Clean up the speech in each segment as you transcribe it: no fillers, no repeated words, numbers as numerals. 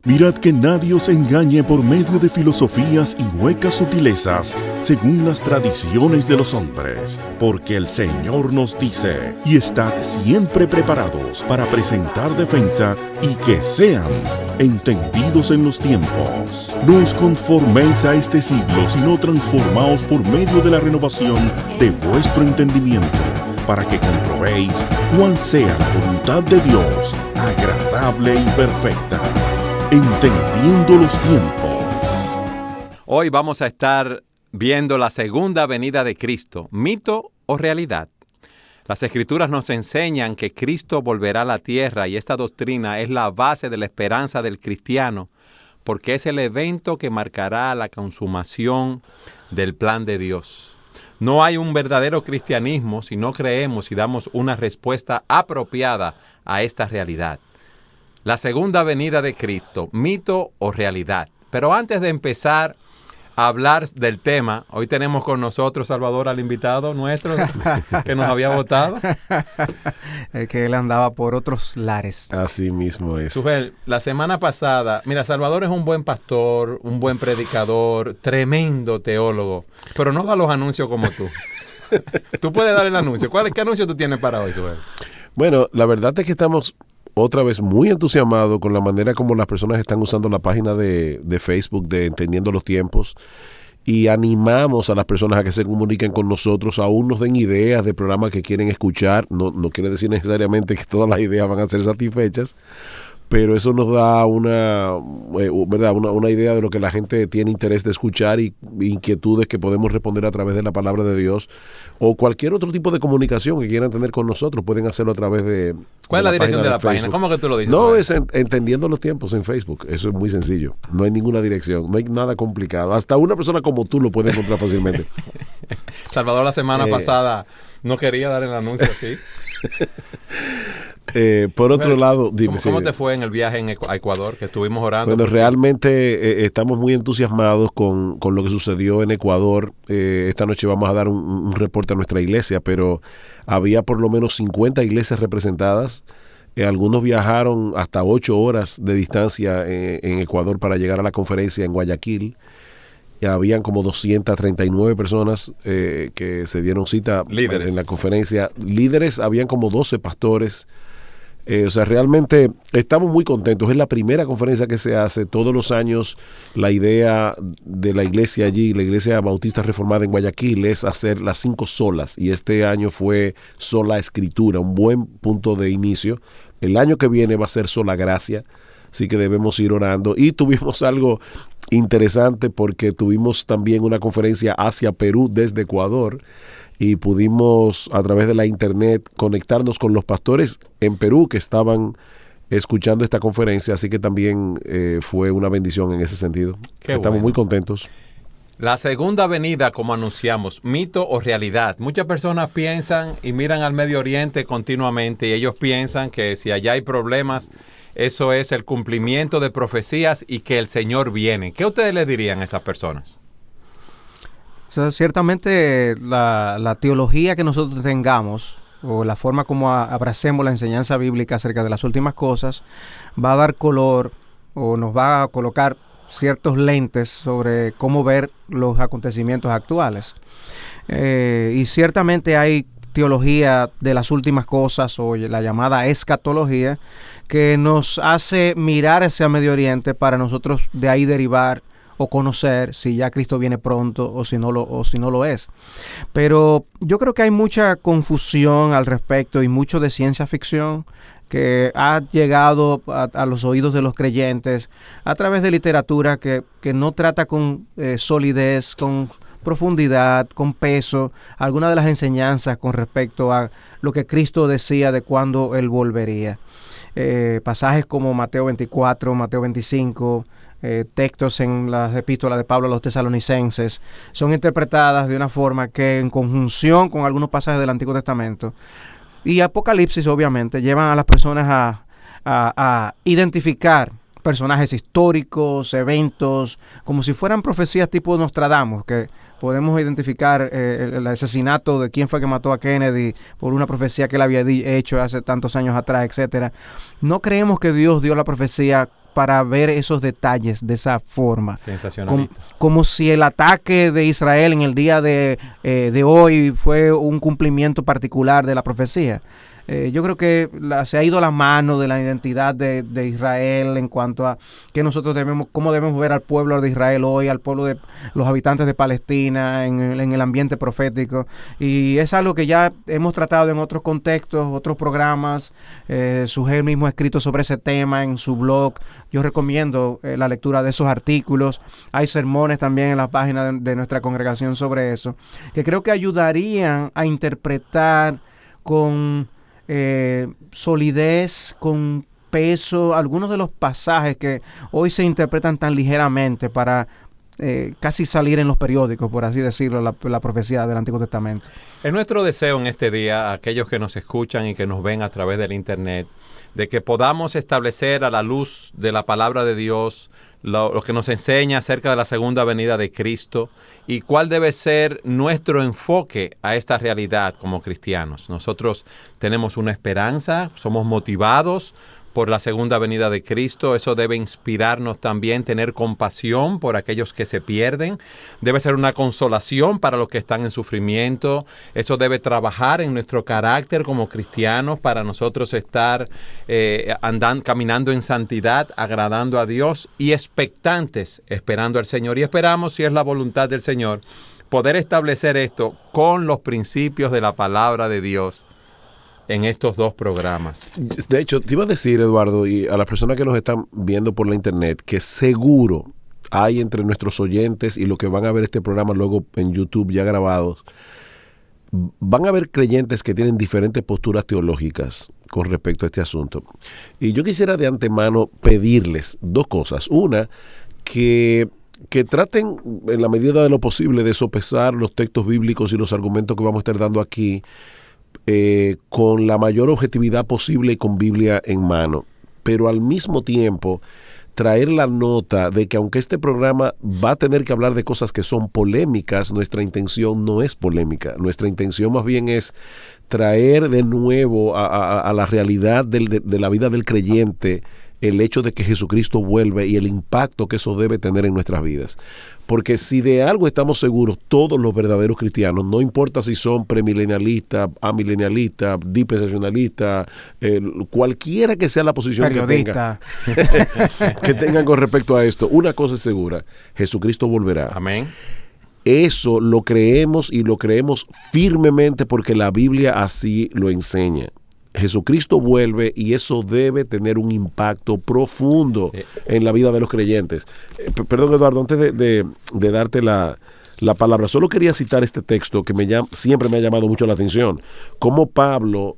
Mirad que nadie os engañe por medio de filosofías y huecas sutilezas, según las tradiciones de los hombres, porque el Señor nos dice, y estad siempre preparados para presentar defensa y que sean entendidos en los tiempos. No os conforméis a este siglo, sino transformaos por medio de la renovación de vuestro entendimiento, para que comprobéis cuál sea la voluntad de Dios, agradable y perfecta. Entendiendo los tiempos. Hoy vamos a estar viendo la segunda venida de Cristo, mito o realidad. Las Escrituras nos enseñan que Cristo volverá a la tierra y esta doctrina es la base de la esperanza del cristiano, porque es el evento que marcará la consumación del plan de Dios. No hay un verdadero cristianismo si no creemos y damos una respuesta apropiada a esta realidad. La segunda venida de Cristo, mito o realidad. Pero antes de empezar a hablar del tema, hoy tenemos con nosotros, Salvador, al invitado nuestro que nos había votado. Es que él andaba por otros lares. Así mismo es. Sujel, la semana pasada, mira, Salvador es un buen pastor, un buen predicador, tremendo teólogo, pero no da los anuncios como tú. Tú puedes dar el anuncio. ¿Qué anuncio tú tienes para hoy, Sujel? Bueno, la verdad es que estamos otra vez muy entusiasmado con la manera como las personas están usando la página de Facebook de Entendiendo los Tiempos, y animamos a las personas a que se comuniquen con nosotros, aún nos den ideas de programas que quieren escuchar. No quiere decir necesariamente que todas las ideas van a ser satisfechas, pero eso nos da una idea de lo que la gente tiene interés de escuchar y inquietudes que podemos responder a través de la palabra de Dios, o cualquier otro tipo de comunicación que quieran tener con nosotros, pueden hacerlo a través de... ¿Cuál es la dirección de la página? ¿Cómo que tú lo dices? No, es Entendiendo los Tiempos en Facebook. Eso es muy sencillo. No hay ninguna dirección, no hay nada complicado. Hasta una persona como tú lo puede encontrar fácilmente. Salvador la semana pasada no quería dar el anuncio así. Por otro lado, dime, ¿Cómo te fue en el viaje a Ecuador, que estuvimos orando? Bueno, realmente estamos muy entusiasmados con lo que sucedió en Ecuador. Esta noche vamos a dar un reporte a nuestra iglesia, pero había por lo menos 50 iglesias representadas. Algunos viajaron hasta 8 horas de distancia en Ecuador para llegar a la conferencia en Guayaquil. Habían como 239 personas que se dieron cita en la conferencia. Líderes, habían como 12 pastores. Realmente estamos muy contentos. Es la primera conferencia que se hace todos los años. La idea de la iglesia allí, la Iglesia Bautista Reformada en Guayaquil, es hacer las 5 solas, y este año fue sola escritura, un buen punto de inicio. El año que viene va a ser sola gracia, así que debemos ir orando. Y tuvimos algo interesante porque tuvimos también una conferencia hacia Perú desde Ecuador, y pudimos a través de la internet conectarnos con los pastores en Perú que estaban escuchando esta conferencia, así que también fue una bendición en ese sentido. Estamos muy contentos. La segunda venida, como anunciamos, mito o realidad. Muchas personas piensan y miran al Medio Oriente continuamente, y ellos piensan que si allá hay problemas, eso es el cumplimiento de profecías y que el Señor viene. ¿Qué ustedes le dirían a esas personas? Ciertamente la teología que nosotros tengamos, o la forma como abracemos la enseñanza bíblica acerca de las últimas cosas, va a dar color o nos va a colocar ciertos lentes sobre cómo ver los acontecimientos actuales. Y ciertamente hay teología de las últimas cosas, o la llamada escatología, que nos hace mirar hacia Medio Oriente para nosotros de ahí derivar o conocer si ya Cristo viene pronto o si no lo es. Pero yo creo que hay mucha confusión al respecto y mucho de ciencia ficción que ha llegado a los oídos de los creyentes a través de literatura que no trata con solidez, con profundidad, con peso, algunas de las enseñanzas con respecto a lo que Cristo decía de cuándo Él volvería. Pasajes como Mateo 24, Mateo 25, textos en las epístolas de Pablo a los tesalonicenses son interpretadas de una forma que, en conjunción con algunos pasajes del Antiguo Testamento y Apocalipsis, obviamente, llevan a las personas a identificar personajes históricos, eventos, como si fueran profecías tipo Nostradamus, que podemos identificar el asesinato de quién fue que mató a Kennedy por una profecía que él había hecho hace tantos años atrás, etcétera. No creemos que Dios dio la profecía para ver esos detalles de esa forma. Sensacionalista. Como si el ataque de Israel en el día de hoy fue un cumplimiento particular de la profecía. Yo creo que se ha ido la mano de la identidad de Israel en cuanto a que nosotros cómo debemos ver al pueblo de Israel hoy, al pueblo de los habitantes de Palestina en el ambiente profético, y es algo que ya hemos tratado en otros contextos, otros programas. Sujel mismo ha escrito sobre ese tema en su blog. Yo recomiendo la lectura de esos artículos. Hay sermones también en la página de nuestra congregación sobre eso, que creo que ayudarían a interpretar con solidez, con peso, algunos de los pasajes que hoy se interpretan tan ligeramente para casi salir en los periódicos, por así decirlo, la profecía del Antiguo Testamento. Es nuestro deseo en este día, aquellos que nos escuchan y que nos ven a través del internet, de que podamos establecer a la luz de la palabra de Dios lo que nos enseña acerca de la segunda venida de Cristo y cuál debe ser nuestro enfoque a esta realidad como cristianos. Nosotros tenemos una esperanza, somos motivados por la segunda venida de Cristo. Eso debe inspirarnos también, tener compasión por aquellos que se pierden. Debe ser una consolación para los que están en sufrimiento. Eso debe trabajar en nuestro carácter como cristianos para nosotros estar caminando en santidad, agradando a Dios y expectantes, esperando al Señor. Y esperamos, si es la voluntad del Señor, poder establecer esto con los principios de la palabra de Dios en estos dos programas. De hecho, te iba a decir, Eduardo, y a las personas que nos están viendo por la internet, que seguro hay entre nuestros oyentes y los que van a ver este programa luego en YouTube ya grabados, van a haber creyentes que tienen diferentes posturas teológicas con respecto a este asunto. Y yo quisiera de antemano pedirles dos cosas. Una, que traten en la medida de lo posible de sopesar los textos bíblicos y los argumentos que vamos a estar dando aquí con la mayor objetividad posible y con Biblia en mano, pero al mismo tiempo traer la nota de que aunque este programa va a tener que hablar de cosas que son polémicas, nuestra intención no es polémica. Nuestra intención más bien es traer de nuevo a la realidad de la vida del creyente el hecho de que Jesucristo vuelve y el impacto que eso debe tener en nuestras vidas. Porque si de algo estamos seguros todos los verdaderos cristianos, no importa si son premilenialistas, amilenialistas, dispensacionalistas, cualquiera que sea la posición periodista que tengan con respecto a esto, una cosa es segura: Jesucristo volverá. Amén. Eso lo creemos y lo creemos firmemente porque la Biblia así lo enseña. Jesucristo vuelve y eso debe tener un impacto profundo en la vida de los creyentes. Perdón, Eduardo, antes de darte la palabra, solo quería citar este texto que siempre me ha llamado mucho la atención. Como Pablo,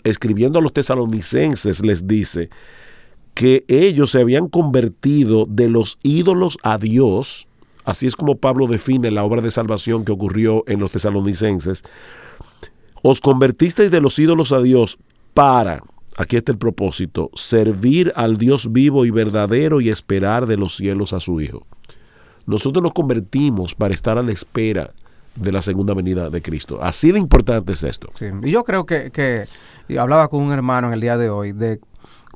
escribiendo a los tesalonicenses, les dice que ellos se habían convertido de los ídolos a Dios. Así es como Pablo define la obra de salvación que ocurrió en los tesalonicenses. Os convertisteis de los ídolos a Dios para, aquí está el propósito, servir al Dios vivo y verdadero y esperar de los cielos a su Hijo. Nosotros nos convertimos para estar a la espera de la segunda venida de Cristo. Así de importante es esto. Sí. Y yo creo que hablaba con un hermano en el día de hoy de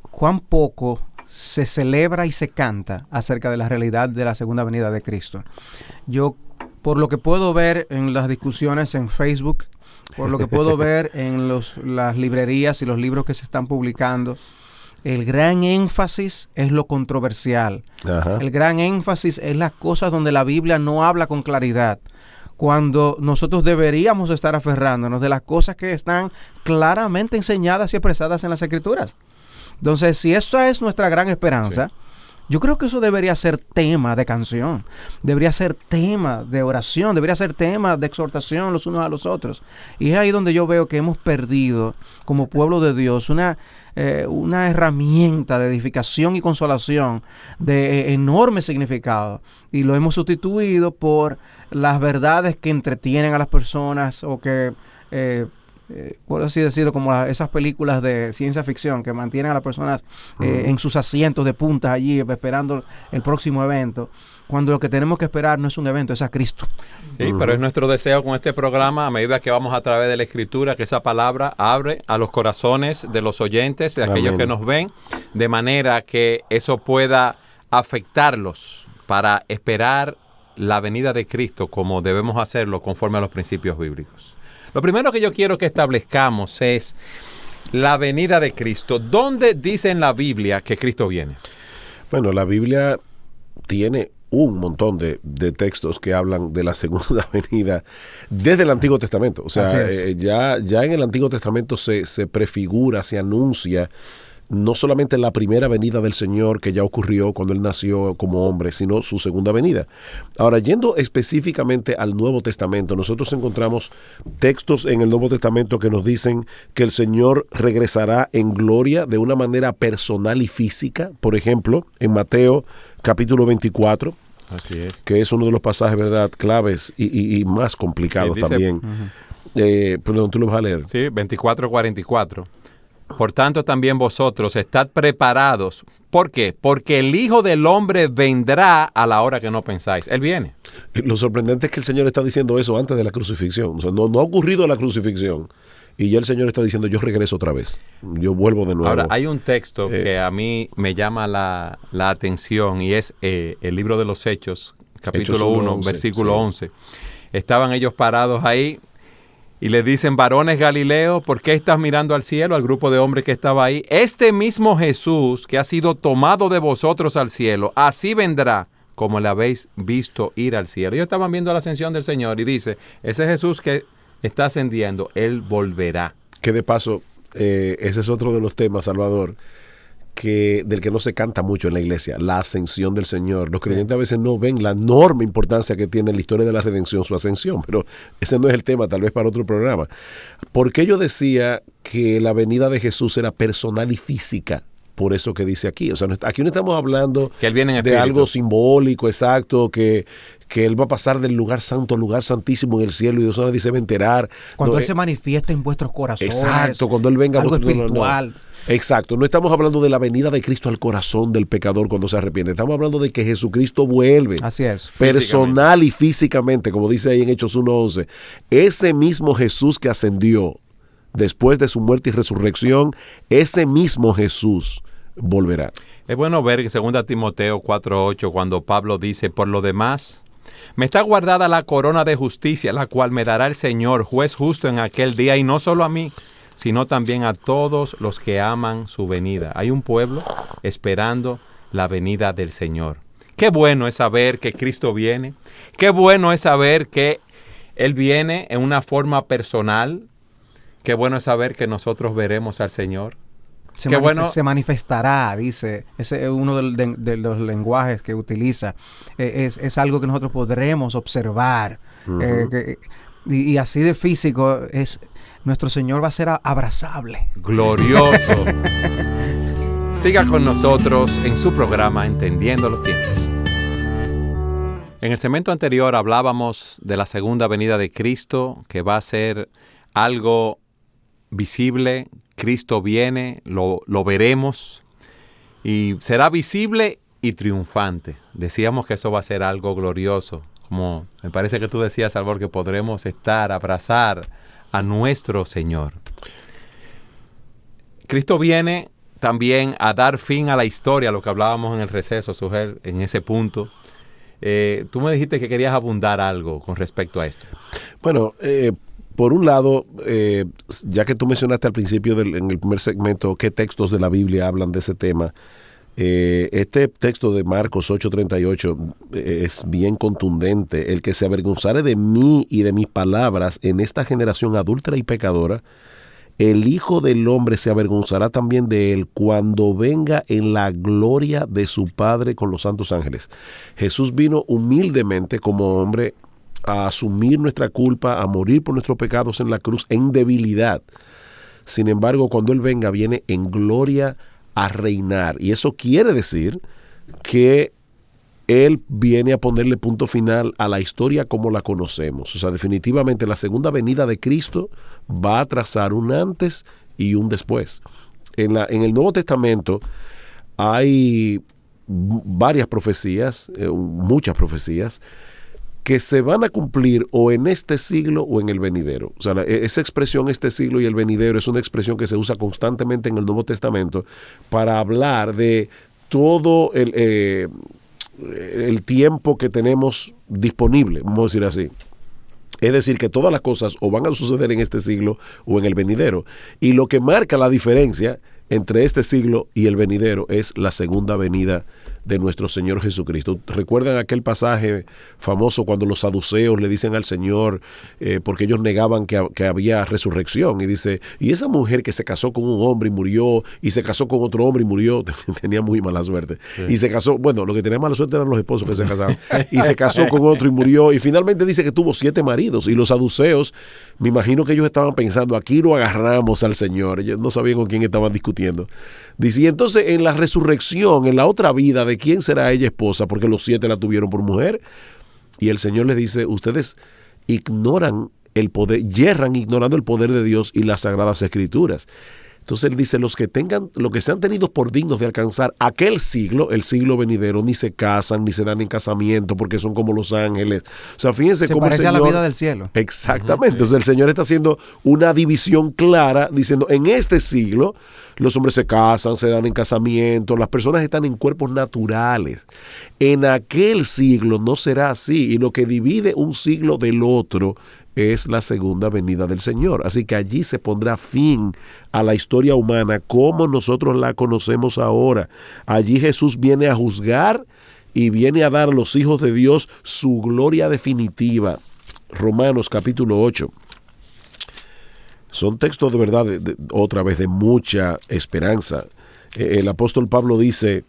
cuán poco se celebra y se canta acerca de la realidad de la segunda venida de Cristo. Yo, por lo que puedo ver en las discusiones en Facebook, por lo que puedo ver en las librerías y los libros que se están publicando, el gran énfasis es lo controversial. Ajá. El gran énfasis es las cosas donde la Biblia no habla con claridad, cuando nosotros deberíamos estar aferrándonos de las cosas que están claramente enseñadas y expresadas en las Escrituras. Entonces, si esa es nuestra gran esperanza, sí, yo creo que eso debería ser tema de canción, debería ser tema de oración, debería ser tema de exhortación los unos a los otros. Y es ahí donde yo veo que hemos perdido como pueblo de Dios una herramienta de edificación y consolación de enorme significado, y lo hemos sustituido por las verdades que entretienen a las personas o que por así decirlo, como esas películas de ciencia ficción que mantienen a las personas en sus asientos de punta allí esperando el próximo evento, cuando lo que tenemos que esperar no es un evento, es a Cristo. Sí, pero es nuestro deseo con este programa, a medida que vamos a través de la Escritura, que esa palabra abre a los corazones de los oyentes, de aquellos que nos ven, de manera que eso pueda afectarlos para esperar la venida de Cristo como debemos hacerlo conforme a los principios bíblicos. Lo primero que yo quiero que establezcamos es la venida de Cristo. ¿Dónde dice en la Biblia que Cristo viene? Bueno, la Biblia tiene un montón de textos que hablan de la segunda venida desde el Antiguo Testamento. O sea, ya en el Antiguo Testamento se prefigura, se anuncia no solamente la primera venida del Señor que ya ocurrió cuando Él nació como hombre, sino su segunda venida. Ahora, yendo específicamente al Nuevo Testamento, nosotros encontramos textos en el Nuevo Testamento que nos dicen que el Señor regresará en gloria de una manera personal y física. Por ejemplo, en Mateo capítulo 24, así es, que es uno de los pasajes, ¿verdad?, claves y más complicados, sí, dice, también. Perdón, ¿tú lo vas a leer? Sí, 24:44. Por tanto, también vosotros estad preparados. ¿Por qué? Porque el Hijo del Hombre vendrá a la hora que no pensáis. Él viene. Lo sorprendente es que el Señor está diciendo eso antes de la crucifixión. O sea, no ha ocurrido la crucifixión. Y ya el Señor está diciendo, yo regreso otra vez. Yo vuelvo de nuevo. Ahora, hay un texto que a mí me llama la atención y es el libro de los Hechos, capítulo 1, versículo 11. Estaban ellos parados ahí y le dicen, varones Galileos, ¿por qué estás mirando al cielo? Al grupo de hombres que estaba ahí. Este mismo Jesús que ha sido tomado de vosotros al cielo, así vendrá como le habéis visto ir al cielo. Ellos estaban viendo la ascensión del Señor y dice, ese Jesús que está ascendiendo, Él volverá. Que de paso, ese es otro de los temas, Salvador, del que no se canta mucho en la iglesia, la ascensión del Señor. Los creyentes a veces no ven la enorme importancia que tiene en la historia de la redención su ascensión, pero ese no es el tema, tal vez para otro programa. ¿Por qué yo decía que la venida de Jesús era personal y física? Por eso que dice aquí. O sea, aquí no estamos hablando que él viene en de algo simbólico, exacto, que Él va a pasar del lugar santo al lugar santísimo en el cielo y de eso nadie se va a enterar. Cuando Él se manifiesta en vuestros corazones. Exacto, cuando Él venga. Algo espiritual. No. Exacto, no estamos hablando de la venida de Cristo al corazón del pecador cuando se arrepiente. Estamos hablando de que Jesucristo vuelve. Así es. Personal y físicamente, como dice ahí en Hechos 1:11. Ese mismo Jesús que ascendió después de su muerte y resurrección, ese mismo Jesús volverá. Es bueno ver en 2 Timoteo 4:8 cuando Pablo dice, por lo demás, me está guardada la corona de justicia, la cual me dará el Señor, juez justo en aquel día, y no solo a mí, sino también a todos los que aman su venida. Hay un pueblo esperando la venida del Señor. Qué bueno es saber que Cristo viene. Qué bueno es saber que Él viene en una forma personal. Qué bueno es saber que nosotros veremos al Señor. Se manifestará, dice. Ese es uno de los lenguajes que utiliza. Es algo que nosotros podremos observar. Uh-huh. Y así de físico nuestro Señor va a ser abrazable. Glorioso. Siga con nosotros en su programa Entendiendo los Tiempos. En el segmento anterior hablábamos de la segunda venida de Cristo, que va a ser algo visible. Cristo viene, lo veremos y será visible y triunfante. Decíamos que eso va a ser algo glorioso, como me parece que tú decías, Salvador, que podremos abrazar a nuestro Señor. Cristo viene también a dar fin a la historia, lo que hablábamos en el receso, Sugel, en ese punto. Tú me dijiste que querías abundar algo con respecto a esto. Bueno, por un lado, ya que tú mencionaste al principio en el primer segmento qué textos de la Biblia hablan de ese tema, este texto de Marcos 8:38 es bien contundente. El que se avergonzare de mí y de mis palabras en esta generación adúltera y pecadora, el Hijo del Hombre se avergonzará también de él cuando venga en la gloria de su Padre con los santos ángeles. Jesús vino humildemente como hombre a asumir nuestra culpa, a morir por nuestros pecados en la cruz, en debilidad. Sin embargo, cuando Él venga, viene en gloria a reinar. Y eso quiere decir que Él viene a ponerle punto final a la historia como la conocemos. O sea, definitivamente la segunda venida de Cristo va a trazar un antes y un después. En el Nuevo Testamento hay varias profecías, muchas profecías, que se van a cumplir o en este siglo o en el venidero. O sea, esa expresión este siglo y el venidero es una expresión que se usa constantemente en el Nuevo Testamento para hablar de todo el tiempo que tenemos disponible, vamos a decir así. Es decir, que todas las cosas o van a suceder en este siglo o en el venidero. Y lo que marca la diferencia entre este siglo y el venidero es la segunda venida de nuestro Señor Jesucristo. ¿Recuerdan aquel pasaje famoso cuando los saduceos le dicen al Señor, porque ellos negaban que había resurrección? Y dice, y esa mujer que se casó con un hombre y murió, y se casó con otro hombre y murió, tenía muy mala suerte. Sí. Y se casó, bueno, lo que tenía mala suerte eran los esposos que se casaban. Y se casó con otro y murió, y finalmente dice que tuvo 7 maridos. Y los saduceos, me imagino que ellos estaban pensando, aquí lo agarramos al Señor. Ellos no sabían con quién estaban discutiendo. Dice, y entonces en la resurrección, en la otra vida, ¿de quién será ella esposa? Porque los 7 la tuvieron por mujer. Y el Señor les dice, ustedes ignoran el poder, yerran ignorando el poder de Dios y las sagradas escrituras. Entonces él dice, los que sean tenidos por dignos de alcanzar aquel siglo, el siglo venidero, ni se casan, ni se dan en casamiento, porque son como los ángeles. O sea, fíjense cómo el Señor... a la vida del cielo. Exactamente. Entonces el Señor está haciendo una división clara, diciendo, en este siglo, los hombres se casan, se dan en casamiento, las personas están en cuerpos naturales. En aquel siglo no será así, y lo que divide un siglo del otro es la segunda venida del Señor. Así que allí se pondrá fin a la historia humana como nosotros la conocemos ahora. Allí Jesús viene a juzgar y viene a dar a los hijos de Dios su gloria definitiva. Romanos capítulo 8. Son textos de verdad, otra vez, de mucha esperanza. El apóstol Pablo dice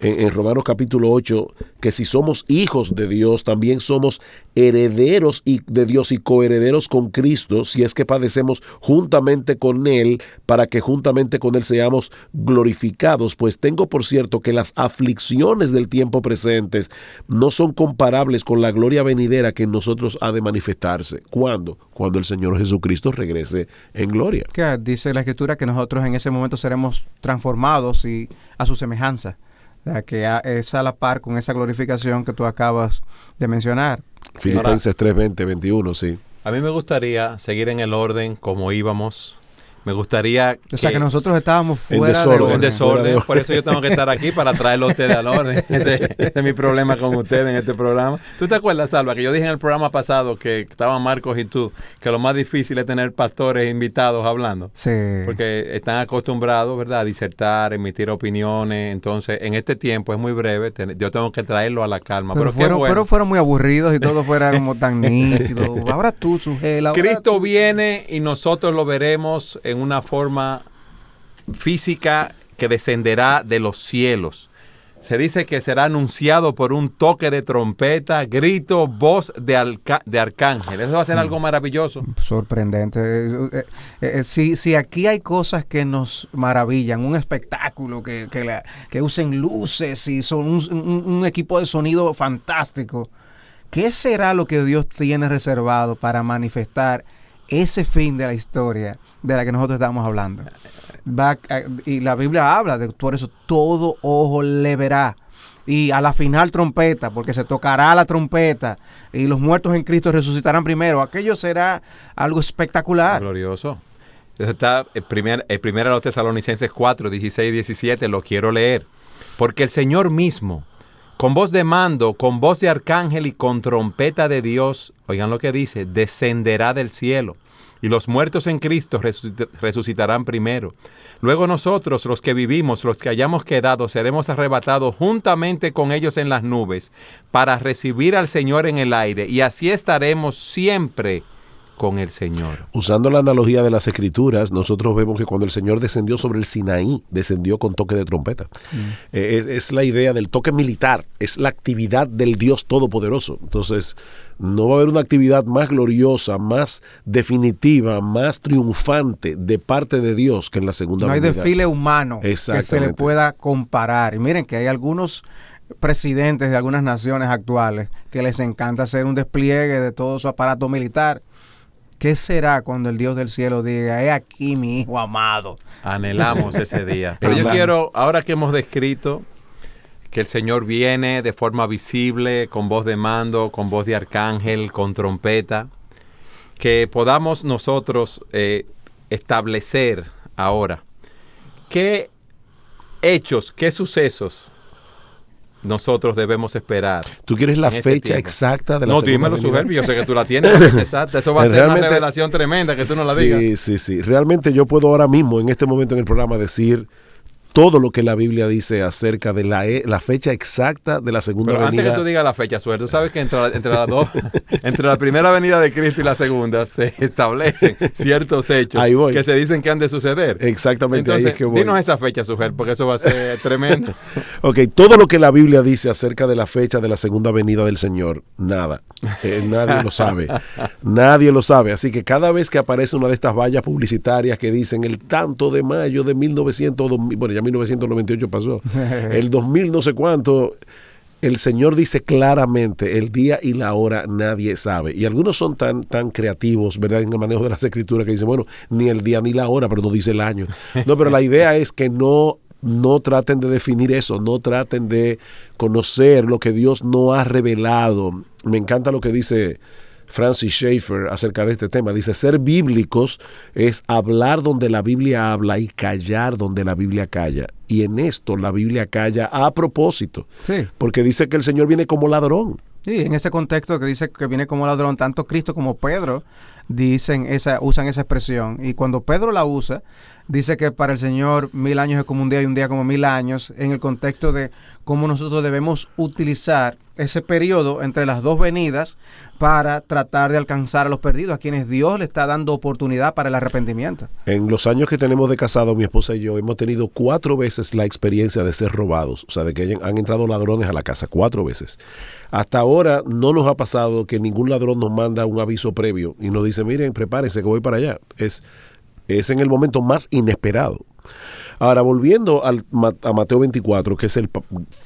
en Romanos capítulo 8, que si somos hijos de Dios, también somos herederos de Dios y coherederos con Cristo, si es que padecemos juntamente con Él, para que juntamente con Él seamos glorificados. Pues tengo por cierto que las aflicciones del tiempo presentes no son comparables con la gloria venidera que en nosotros ha de manifestarse. ¿Cuándo? Cuando el Señor Jesucristo regrese en gloria. Que dice la Escritura que nosotros en ese momento seremos transformados y a su semejanza. O sea, que es a la par con esa glorificación que tú acabas de mencionar. Filipenses 3:20, 21, sí. A mí me gustaría seguir en el orden como íbamos. Me gustaría O sea, que nosotros estábamos fuera en desorden. Por eso yo tengo que estar aquí para traerlo a ustedes al orden. Ese es mi problema con ustedes en este programa. ¿Tú te acuerdas, Salva, que yo dije en el programa pasado que estaban Marcos y tú, que lo más difícil es tener pastores invitados hablando? Sí. Porque están acostumbrados, ¿verdad?, a disertar, emitir opiniones. Entonces, en este tiempo es muy breve. Yo tengo que traerlo a la calma. Pero fueron muy aburridos y todo fuera como tan nítido. Ahora tú, Sugel. Cristo viene y nosotros lo veremos en una forma física que descenderá de los cielos. Se dice que será anunciado por un toque de trompeta, grito, voz de arcángel. Eso va a ser algo maravilloso. Sorprendente. Si aquí hay cosas que nos maravillan, un espectáculo, que usen luces y son un equipo de sonido fantástico, ¿qué será lo que Dios tiene reservado para manifestar ese fin de la historia de la que nosotros estamos hablando? Y la Biblia habla de por eso todo ojo le verá, y a la final trompeta, porque se tocará la trompeta y los muertos en Cristo resucitarán primero. Aquello será algo espectacular, glorioso. Eso está el primero a los Tesalonicenses 4, 16 y 17. Lo quiero leer. Porque el Señor mismo, con voz de mando, con voz de arcángel y con trompeta de Dios, oigan lo que dice, descenderá del cielo, y los muertos en Cristo resucitarán primero. Luego nosotros, los que vivimos, los que hayamos quedado, seremos arrebatados juntamente con ellos en las nubes, para recibir al Señor en el aire, y así estaremos siempre con el Señor. Usando la analogía de las Escrituras, nosotros vemos que cuando el Señor descendió sobre el Sinaí, descendió con toque de trompeta. Es la idea del toque militar, es la actividad del Dios Todopoderoso. Entonces, no va a haber una actividad más gloriosa, más definitiva, más triunfante de parte de Dios que en la segunda venida. No hay desfile humano que se le pueda comparar. Y miren que hay algunos presidentes de algunas naciones actuales que les encanta hacer un despliegue de todo su aparato militar. ¿Qué será cuando el Dios del cielo diga, he aquí mi hijo amado? Anhelamos ese día. Pero yo quiero, ahora que hemos descrito que el Señor viene de forma visible, con voz de mando, con voz de arcángel, con trompeta, que podamos nosotros establecer ahora qué hechos, qué sucesos nosotros debemos esperar. ¿Tú quieres la este fecha tiempo exacta de la No, segunda dímelo, venida? Sugervi, yo sé que tú la tienes, la fecha exacta. Eso va a ser una Realmente, revelación tremenda que tú no la digas. Sí. Realmente yo puedo ahora mismo, en este momento en el programa, decir todo lo que la Biblia dice acerca de la fecha exacta de la segunda Pero venida. antes que tú digas la fecha, Suerte, tú sabes que entre las dos, entre la primera venida de Cristo y la segunda, se establecen ciertos hechos Ahí voy. que se dicen que han de suceder. Exactamente, Entonces, ahí es que voy. dinos esa fecha, Suger, porque eso va a ser tremendo. Ok, todo lo que la Biblia dice acerca de la fecha de la segunda venida del Señor, nada. Nadie lo sabe. Nadie lo sabe. Así que cada vez que aparece una de estas vallas publicitarias que dicen el tanto de mayo de 1900, bueno, ya 1998 pasó, el 2000 no sé cuánto, el Señor dice claramente el día y la hora nadie sabe. Y algunos son tan creativos, ¿verdad?, en el manejo de las escrituras, que dicen, bueno, ni el día ni la hora, pero no dice el año. No, pero la idea es que no traten de definir eso, no traten de conocer lo que Dios no ha revelado. Me encanta lo que dice Francis Schaeffer acerca de este tema. Dice, ser bíblicos es hablar donde la Biblia habla y callar donde la Biblia calla. Y en esto la Biblia calla a propósito, Sí. porque dice que el Señor viene como ladrón. Sí, en ese contexto que dice que viene como ladrón, tanto Cristo como Pedro usan esa expresión. Y cuando Pedro la usa, dice que para el Señor 1000 años es como un día y un día como 1000 años, en el contexto de cómo nosotros debemos utilizar ese periodo entre las dos venidas para tratar de alcanzar a los perdidos, a quienes Dios le está dando oportunidad para el arrepentimiento. En los años que tenemos de casado, mi esposa y yo hemos tenido 4 veces la experiencia de ser robados, o sea, de que han entrado ladrones a la casa, 4 veces. Hasta ahora no nos ha pasado que ningún ladrón nos manda un aviso previo y nos dice, miren, prepárense que voy para allá. Es en el momento más inesperado. Ahora, volviendo a Mateo 24, que es el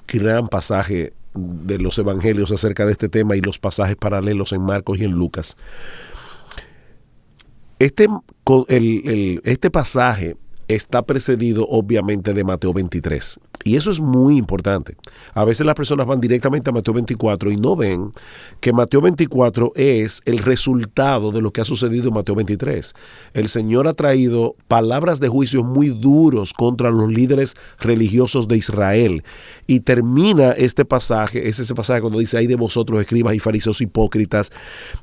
gran pasaje de los evangelios acerca de este tema y los pasajes paralelos en Marcos y en Lucas. Este pasaje está precedido obviamente de Mateo 23. Y eso es muy importante. A veces las personas van directamente a Mateo 24 y no ven que Mateo 24 es el resultado de lo que ha sucedido en Mateo 23. El Señor ha traído palabras de juicio muy duros contra los líderes religiosos de Israel. Y termina este pasaje, es ese pasaje cuando dice, ay de vosotros escribas y fariseos hipócritas.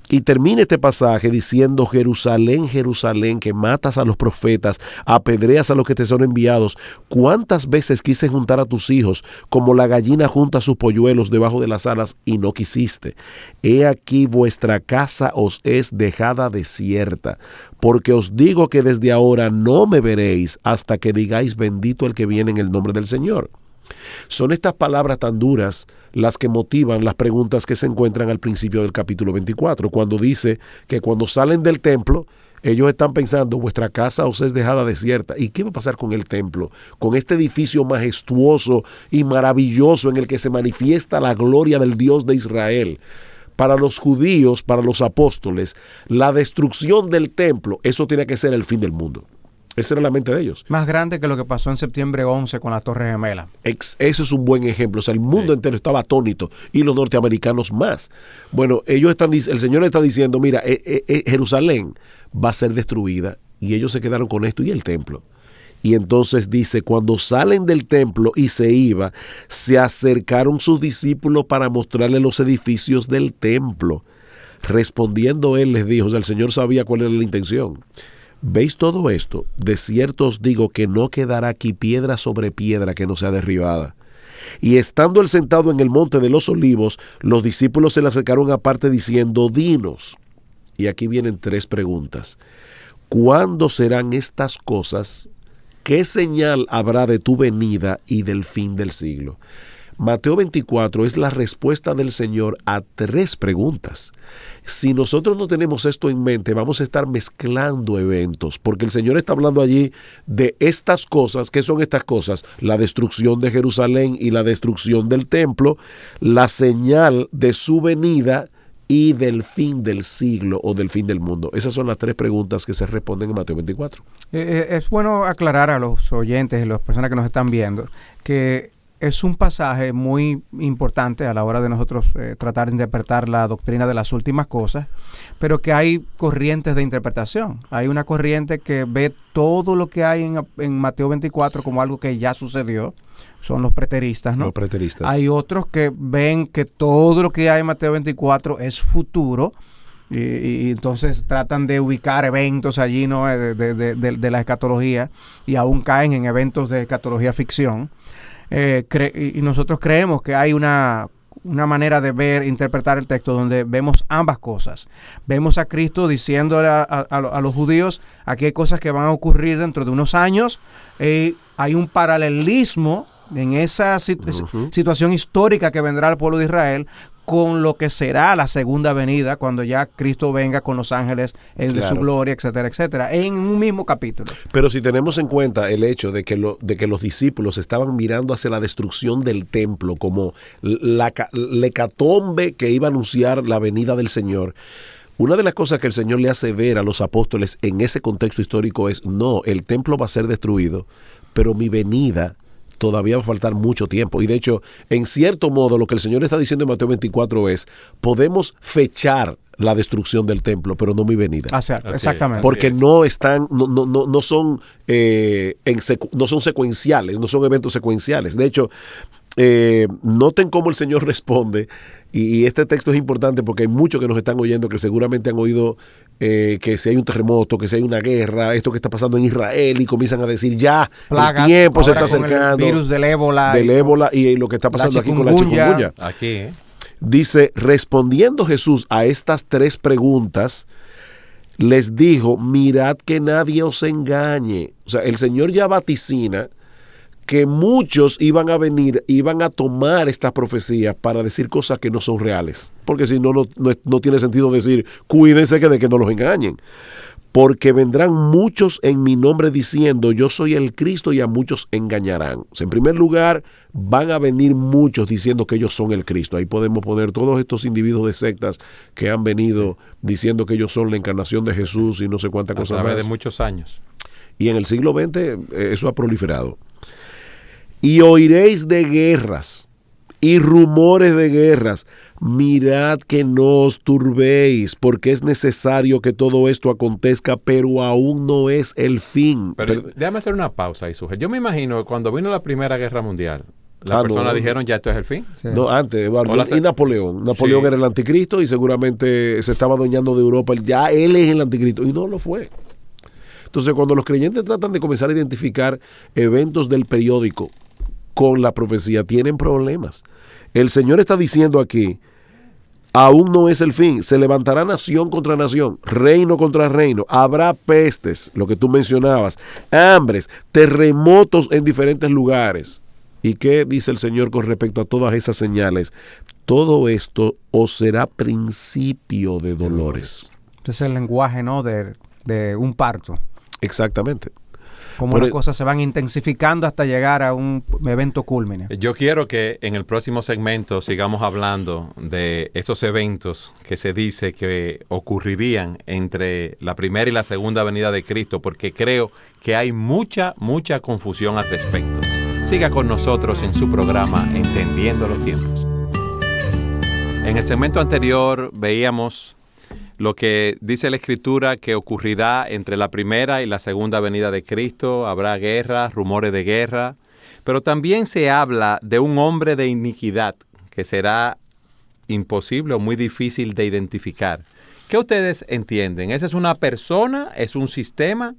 Y termina este pasaje diciendo, Jerusalén, Jerusalén, que matas a los profetas, apedreas a los que te son enviados. ¿Cuántas veces quise juntar a tus hijos como la gallina junta sus polluelos debajo de las alas y no quisiste? He aquí vuestra casa os es dejada desierta, porque os digo que desde ahora no me veréis hasta que digáis bendito el que viene en el nombre del Señor. Son estas palabras tan duras las que motivan las preguntas que se encuentran al principio del capítulo 24, cuando dice que cuando salen del templo, ellos están pensando, vuestra casa os es dejada desierta. ¿Y qué va a pasar con el templo? Con este edificio majestuoso y maravilloso en el que se manifiesta la gloria del Dios de Israel. Para los judíos, para los apóstoles, la destrucción del templo, eso tiene que ser el fin del mundo. Esa era la mente de ellos. Más grande que lo que pasó en septiembre 11 con las Torres Gemelas. Eso es un buen ejemplo. O sea, el mundo entero estaba atónito y los norteamericanos más. Bueno, el Señor está diciendo, mira, Jerusalén va a ser destruida, y ellos se quedaron con esto y el templo. Y entonces dice, cuando salen del templo y se iba, se acercaron sus discípulos para mostrarle los edificios del templo. Respondiendo él les dijo, o sea, el Señor sabía cuál era la intención. ¿Veis todo esto? De cierto os digo que no quedará aquí piedra sobre piedra que no sea derribada. Y estando él sentado en el monte de los olivos, los discípulos se le acercaron aparte diciendo, dinos. Y aquí vienen 3 preguntas. ¿Cuándo serán estas cosas? ¿Qué señal habrá de tu venida y del fin del siglo? Mateo 24 es la respuesta del Señor a 3 preguntas. Si nosotros no tenemos esto en mente, vamos a estar mezclando eventos, porque el Señor está hablando allí de estas cosas. ¿Qué son estas cosas? La destrucción de Jerusalén y la destrucción del templo, la señal de su venida y del fin del siglo o del fin del mundo. Esas son las 3 preguntas que se responden en Mateo 24. Es bueno aclarar a los oyentes y a las personas que nos están viendo que es un pasaje muy importante a la hora de nosotros tratar de interpretar la doctrina de las últimas cosas, pero que hay corrientes de interpretación. Hay una corriente que ve todo lo que hay en Mateo 24 como algo que ya sucedió. Son los preteristas, ¿no? Los preteristas. Hay otros que ven que todo lo que hay en Mateo 24 es futuro y entonces tratan de ubicar eventos allí, ¿no? de la escatología, y aún caen en eventos de escatología ficción. Y nosotros creemos que hay una manera de ver, interpretar el texto donde vemos ambas cosas. Vemos a Cristo diciéndole a los judíos, aquí hay cosas que van a ocurrir dentro de unos años. Hay un paralelismo en esa situación histórica que vendrá al pueblo de Israel con lo que será la segunda venida, cuando ya Cristo venga con los ángeles de su gloria, etcétera, etcétera, en un mismo capítulo. Pero si tenemos en cuenta el hecho de que los discípulos estaban mirando hacia la destrucción del templo como la hecatombe que iba a anunciar la venida del Señor, una de las cosas que el Señor le hace ver a los apóstoles en ese contexto histórico es: no, el templo va a ser destruido, pero mi venida todavía va a faltar mucho tiempo. Y de hecho, en cierto modo, lo que el Señor está diciendo en Mateo 24 es: podemos fechar la destrucción del templo, pero no mi venida. Exactamente. Porque no están, no son secuenciales, no son eventos secuenciales. De hecho, noten cómo el Señor responde, y este texto es importante porque hay muchos que nos están oyendo que seguramente han oído que si hay un terremoto, que si hay una guerra, esto que está pasando en Israel, y comienzan a decir ya, plagas, el tiempo se está acercando. El virus del ébola. Y lo que está pasando aquí con la chikungunya. Aquí, Dice: respondiendo Jesús a estas 3 preguntas, les dijo: mirad que nadie os engañe. O sea, el Señor ya vaticina que muchos iban a venir, iban a tomar estas profecías para decir cosas que no son reales. Porque si no tiene sentido decir: cuídense de que no los engañen. Porque vendrán muchos en mi nombre diciendo: yo soy el Cristo, y a muchos engañarán. O sea, en primer lugar, van a venir muchos diciendo que ellos son el Cristo. Ahí podemos poner todos estos individuos de sectas que han venido diciendo que ellos son la encarnación de Jesús y no sé cuántas cosas más. A través de muchos años. Y en el siglo XX eso ha proliferado. Y oiréis de guerras y rumores de guerras. Mirad que no os turbéis, porque es necesario que todo esto acontezca, pero aún no es el fin. Pero déjame hacer una pausa ahí, Suje. Yo me imagino que cuando vino la Primera Guerra Mundial, las personas dijeron: ya esto es el fin. Sí. No, antes, Eduardo. Y Napoleón. Napoleón era el anticristo y seguramente se estaba adueñando de Europa. Ya él es el anticristo. Y no lo fue. Entonces, cuando los creyentes tratan de comenzar a identificar eventos del periódico con la profecía, tienen problemas. El Señor está diciendo aquí: aún no es el fin. Se levantará nación contra nación, reino contra reino. Habrá pestes, lo que tú mencionabas, hambres, terremotos en diferentes lugares. ¿Y qué dice el Señor con respecto a todas esas señales? Todo esto os será principio de dolores. Entonces el lenguaje, ¿no?, de un parto. Exactamente. Como las cosas se van intensificando hasta llegar a un evento cúlmine. Yo quiero que en el próximo segmento sigamos hablando de esos eventos que se dice que ocurrirían entre la primera y la segunda venida de Cristo, porque creo que hay mucha confusión al respecto. Siga con nosotros en su programa Entendiendo los Tiempos. En el segmento anterior veíamos lo que dice la Escritura que ocurrirá entre la primera y la segunda venida de Cristo. Habrá guerra, rumores de guerra, pero también se habla de un hombre de iniquidad que será imposible o muy difícil de identificar. ¿Qué ustedes entienden? ¿Esa es una persona? ¿Es un sistema?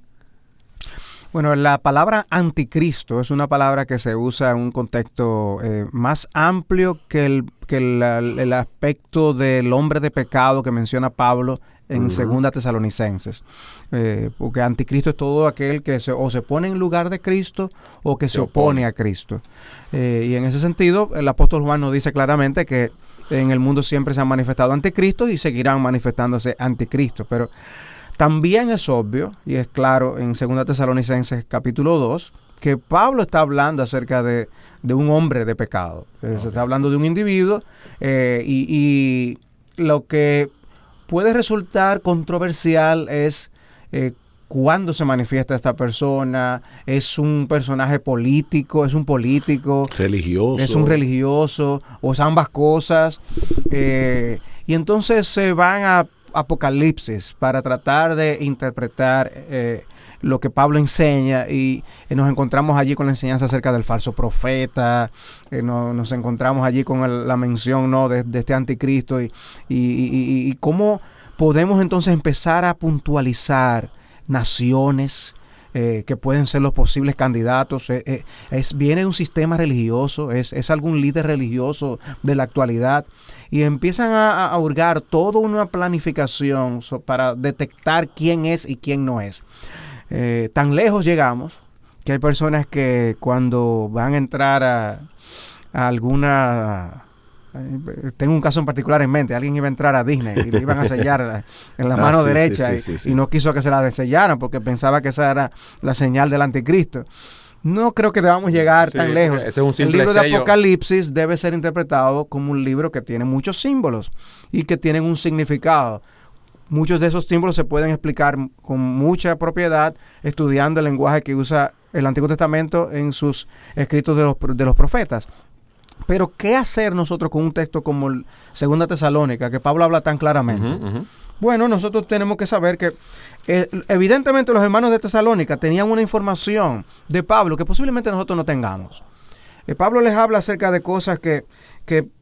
Bueno, la palabra anticristo es una palabra que se usa en un contexto más amplio que el aspecto del hombre de pecado que menciona Pablo en Segunda Tesalonicenses. Porque anticristo es todo aquel que o se pone en lugar de Cristo o que se opone a Cristo. Y en ese sentido, el apóstol Juan nos dice claramente que en el mundo siempre se han manifestado anticristos y seguirán manifestándose anticristos. Pero también es obvio, y es claro en 2 Tesalonicenses capítulo 2, que Pablo está hablando acerca de un hombre de pecado. Se está hablando de un individuo y lo que puede resultar controversial es cuándo se manifiesta esta persona. Es un personaje político, es un político, religioso, es un religioso, o es ambas cosas. Y entonces se van a Apocalipsis para tratar de interpretar lo que Pablo enseña, y nos encontramos allí con la enseñanza acerca del falso profeta, nos encontramos allí con la mención, ¿no?, de este anticristo, y cómo podemos entonces empezar a puntualizar naciones que pueden ser los posibles candidatos. Viene de un sistema religioso, es algún líder religioso de la actualidad, y empiezan a hurgar toda una planificación para detectar quién es y quién no es. Tan lejos llegamos que hay personas que cuando van a entrar a alguna... Tengo un caso en particular en mente. Alguien iba a entrar a Disney y le iban a sellar en la mano derecha, y no quiso que se la sellaran porque pensaba que esa era la señal del anticristo. No creo que debamos llegar tan lejos. Ese es un simple El libro de sello. Apocalipsis debe ser interpretado como un libro que tiene muchos símbolos y que tienen un significado. Muchos de esos símbolos se pueden explicar con mucha propiedad estudiando el lenguaje que usa el Antiguo Testamento en sus escritos de los profetas. Pero, ¿qué hacer nosotros con un texto como el 2 Tesalónica, que Pablo habla tan claramente? Bueno, nosotros tenemos que saber que evidentemente los hermanos de Tesalónica tenían una información de Pablo que posiblemente nosotros no tengamos. Pablo les habla acerca de cosas que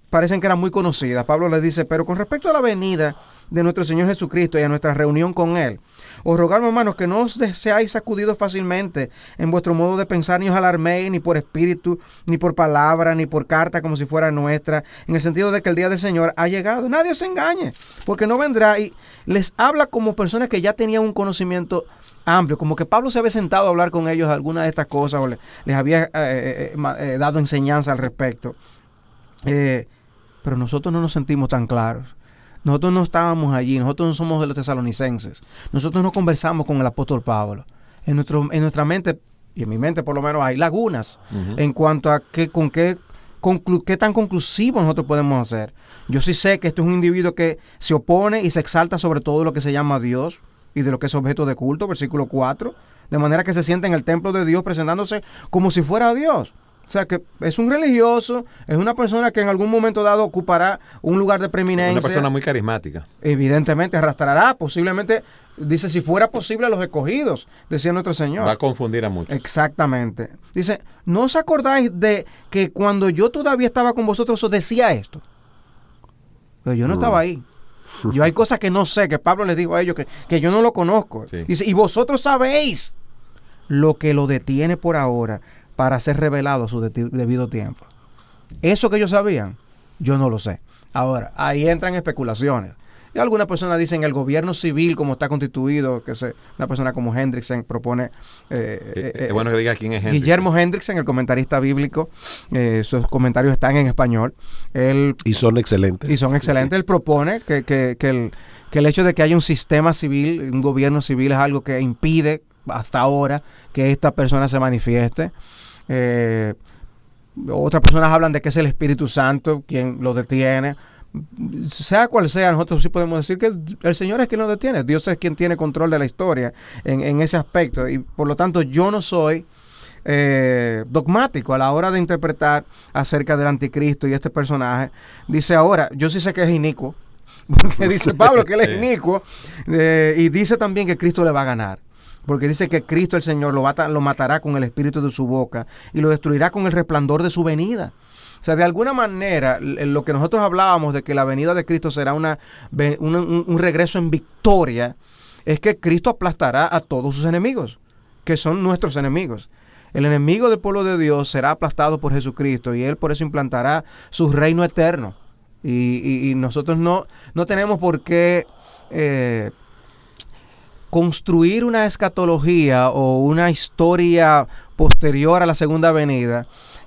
parecen que eran muy conocidas. Pablo les dice: pero con respecto a la venida de nuestro Señor Jesucristo y a nuestra reunión con Él, os rogamos, hermanos, que no os seáis sacudidos fácilmente en vuestro modo de pensar, ni os alarméis, ni por espíritu, ni por palabra, ni por carta como si fuera nuestra, en el sentido de que el día del Señor ha llegado. Nadie os engañe, porque no vendrá. Y les habla como personas que ya tenían un conocimiento amplio, como que Pablo se había sentado a hablar con ellos algunas de estas cosas, o les había dado enseñanza al respecto. Pero nosotros no nos sentimos tan claros. Nosotros no estábamos allí, nosotros no somos de los tesalonicenses. Nosotros no conversamos con el apóstol Pablo. En nuestra mente, y en mi mente por lo menos, hay lagunas en cuanto a qué tan conclusivo nosotros podemos hacer. Yo sí sé que este es un individuo que se opone y se exalta sobre todo lo que se llama Dios y de lo que es objeto de culto, versículo 4, de manera que se sienta en el templo de Dios presentándose como si fuera Dios. O sea, que es un religioso, es una persona que en algún momento dado ocupará un lugar de preeminencia. Una persona muy carismática. Evidentemente arrastrará, posiblemente, dice, si fuera posible a los escogidos, decía nuestro Señor. Va a confundir a muchos. Exactamente. Dice: ¿no os acordáis de que cuando yo todavía estaba con vosotros os decía esto? Pero yo no estaba ahí. Yo hay cosas que no sé, que Pablo les dijo a ellos, que yo no lo conozco. Sí. Dice: y vosotros sabéis lo que lo detiene por ahora para ser revelado a su debido tiempo. Eso que ellos sabían, yo no lo sé. Ahora, ahí entran especulaciones. Y algunas personas dicen el gobierno civil como está constituido, una persona como Hendrickson propone... bueno que diga quién es Hendrickson. Guillermo Hendrickson, el comentarista bíblico, sus comentarios están en español. Y son excelentes. Él propone que el hecho de que haya un sistema civil, un gobierno civil, es algo que impide hasta ahora que esta persona se manifieste. Otras personas hablan de que es el Espíritu Santo quien lo detiene. Sea cual sea, nosotros sí podemos decir que el Señor es quien lo detiene. Dios es quien tiene control de la historia en ese aspecto, y por lo tanto yo no soy dogmático a la hora de interpretar acerca del anticristo y este personaje. Dice ahora, yo sí sé que es inicuo, porque dice Pablo que él es inicuo, y dice también que Cristo le va a ganar. Porque dice que Cristo el Señor lo matará con el espíritu de su boca y lo destruirá con el resplandor de su venida. O sea, de alguna manera, lo que nosotros hablábamos de que la venida de Cristo será un regreso en victoria, es que Cristo aplastará a todos sus enemigos, que son nuestros enemigos. El enemigo del pueblo de Dios será aplastado por Jesucristo, y Él por eso implantará su reino eterno. Y nosotros no tenemos por qué construir una escatología o una historia posterior a la segunda venida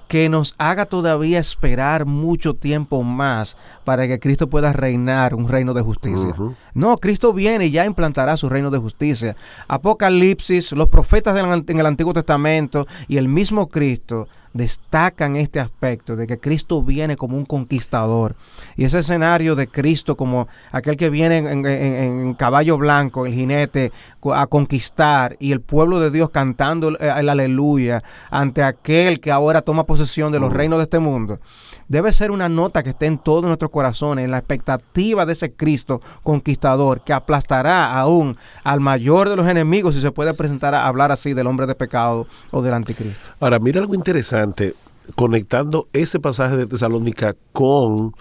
que nos haga todavía esperar mucho tiempo más para que Cristo pueda reinar un reino de justicia. No, Cristo viene y ya implantará su reino de justicia. Apocalipsis, los profetas en el Antiguo Testamento y el mismo Cristo destacan este aspecto de que Cristo viene como un conquistador. Y ese escenario de Cristo como aquel que viene en caballo blanco, el jinete, a conquistar, y el pueblo de Dios cantando el aleluya ante aquel que ahora toma posesión de los reinos de este mundo, debe ser una nota que esté en todos nuestros corazones, en la expectativa de ese Cristo conquistador que aplastará aún al mayor de los enemigos, si se puede presentar a hablar así del hombre de pecado o del anticristo. Ahora, mira algo interesante, conectando ese pasaje de Tesalónica con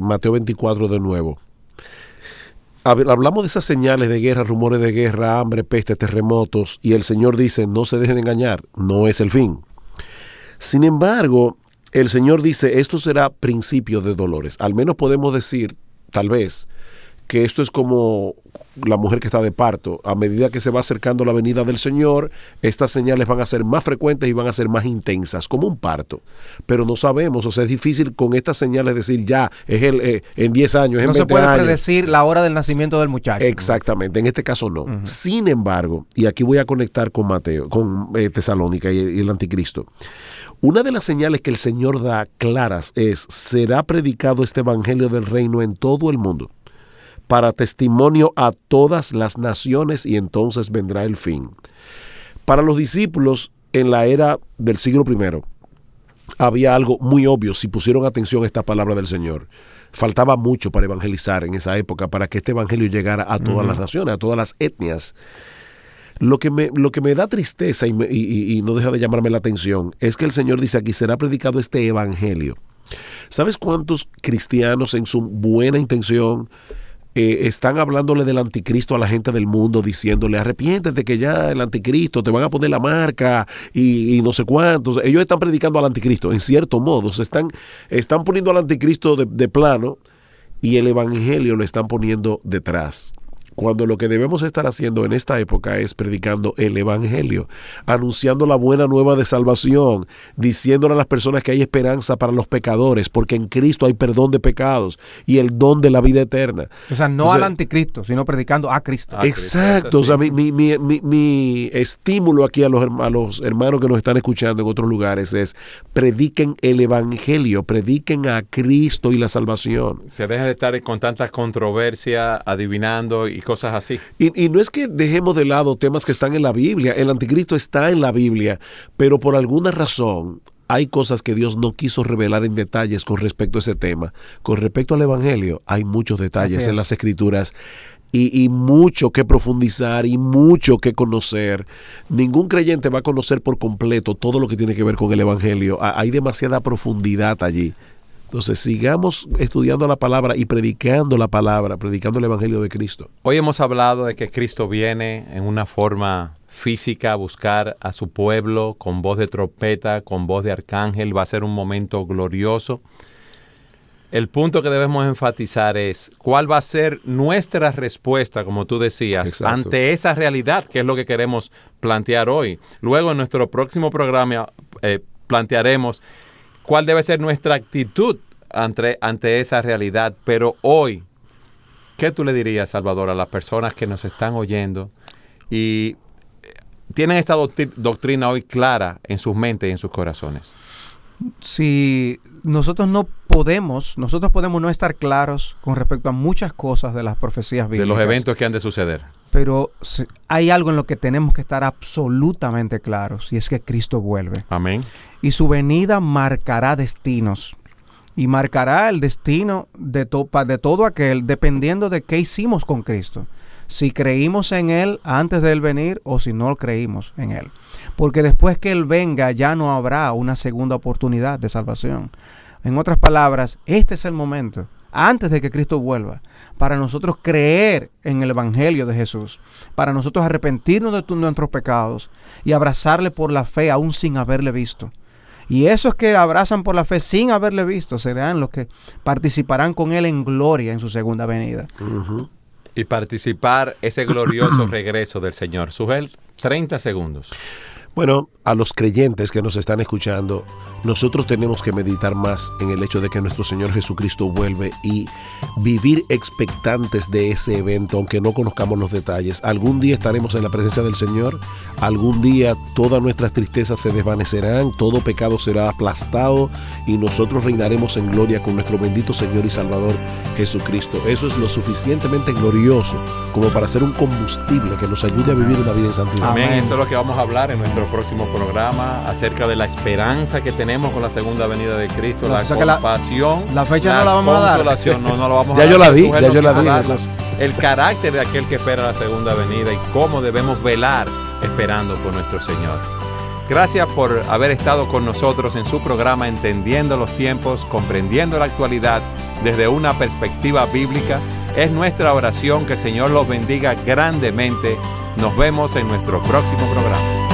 Mateo 24 de nuevo. Hablamos de esas señales de guerra, rumores de guerra, hambre, peste, terremotos, y el Señor dice, no se dejen engañar, no es el fin. Sin embargo, el Señor dice, esto será principio de dolores. Al menos podemos decir, tal vez, que esto es como la mujer que está de parto. A medida que se va acercando la venida del Señor, estas señales van a ser más frecuentes y van a ser más intensas, como un parto. Pero no sabemos, o sea, es difícil con estas señales decir, ya, es en 10 años, es en 20 años. No se puede predecir la hora del nacimiento del muchacho. Exactamente, en este caso no. Sin embargo, y aquí voy a conectar con Mateo, con Tesalónica y el anticristo. Una de las señales que el Señor da claras es, será predicado este evangelio del reino en todo el mundo, para testimonio a todas las naciones, y entonces vendrá el fin. Para los discípulos en la era del siglo I, había algo muy obvio, si pusieron atención a esta palabra del Señor. Faltaba mucho para evangelizar en esa época, para que este evangelio llegara a todas las naciones, a todas las etnias. Lo que me da tristeza y no deja de llamarme la atención es que el Señor dice aquí, será predicado este evangelio. ¿Sabes cuántos cristianos en su buena intención están hablándole del anticristo a la gente del mundo, diciéndole, arrepiéntete que ya el anticristo, te van a poner la marca y no sé cuántos? Ellos están predicando al anticristo, en cierto modo, están poniendo al anticristo de plano, y el evangelio lo están poniendo detrás. Cuando lo que debemos estar haciendo en esta época es predicando el evangelio, anunciando la buena nueva de salvación, diciéndole a las personas que hay esperanza para los pecadores, porque en Cristo hay perdón de pecados y el don de la vida eterna. O sea, no al anticristo, sino predicando a Cristo. Exacto. O sea, mi estímulo aquí a los hermanos que nos están escuchando en otros lugares es, prediquen el evangelio, prediquen a Cristo y la salvación. Se deja de estar con tantas controversias, adivinando y cosas así. Y no es que dejemos de lado temas que están en la Biblia. El anticristo está en la Biblia, pero por alguna razón hay cosas que Dios no quiso revelar en detalles con respecto a ese tema. Con respecto al evangelio, hay muchos detalles en las Escrituras y mucho que profundizar y mucho que conocer. Ningún creyente va a conocer por completo todo lo que tiene que ver con el evangelio. Hay demasiada profundidad allí. Entonces sigamos estudiando la palabra y predicando la palabra, predicando el evangelio de Cristo. Hoy hemos hablado de que Cristo viene en una forma física a buscar a su pueblo con voz de trompeta, con voz de arcángel. Va a ser un momento glorioso. El punto que debemos enfatizar es cuál va a ser nuestra respuesta, como tú decías, exacto, ante esa realidad, que es lo que queremos plantear hoy. Luego en nuestro próximo programa plantearemos cuál debe ser nuestra actitud ante esa realidad. Pero hoy, ¿qué tú le dirías, Salvador, a las personas que nos están oyendo y tienen esta doctrina hoy clara en sus mentes y en sus corazones? Si nosotros podemos no estar claros con respecto a muchas cosas de las profecías bíblicas, de los eventos que han de suceder, pero hay algo en lo que tenemos que estar absolutamente claros, y es que Cristo vuelve. Amén. Y su venida marcará destinos, y marcará el destino de todo aquel, dependiendo de qué hicimos con Cristo. Si creímos en Él antes de Él venir o si no creímos en Él. Porque después que Él venga ya no habrá una segunda oportunidad de salvación. En otras palabras, este es el momento, antes de que Cristo vuelva, para nosotros creer en el Evangelio de Jesús, para nosotros arrepentirnos de nuestros pecados y abrazarle por la fe aún sin haberle visto. Y esos que abrazan por la fe sin haberle visto serán los que participarán con Él en gloria en su segunda venida. Y participar ese glorioso regreso del Señor. Sujel, 30 segundos. Bueno, a los creyentes que nos están escuchando, nosotros tenemos que meditar más en el hecho de que nuestro Señor Jesucristo vuelve y vivir expectantes de ese evento, aunque no conozcamos los detalles. Algún día estaremos en la presencia del Señor, algún día todas nuestras tristezas se desvanecerán, todo pecado será aplastado y nosotros reinaremos en gloria con nuestro bendito Señor y Salvador Jesucristo. Eso es lo suficientemente glorioso como para ser un combustible que nos ayude a vivir una vida en santidad. Amén. Eso es lo que vamos a hablar en nuestro próximo programa, acerca de la esperanza que tenemos con la segunda venida de Cristo, la compasión, la fecha no la vamos a dar. Consolación, no la vamos a ya dar. Yo la di, ya yo la di. El carácter de aquel que espera la segunda venida y cómo debemos velar esperando por nuestro Señor. Gracias por haber estado con nosotros en su programa Entendiendo los Tiempos, Comprendiendo la Actualidad desde una perspectiva bíblica. Es nuestra oración que el Señor los bendiga grandemente. Nos vemos en nuestro próximo programa.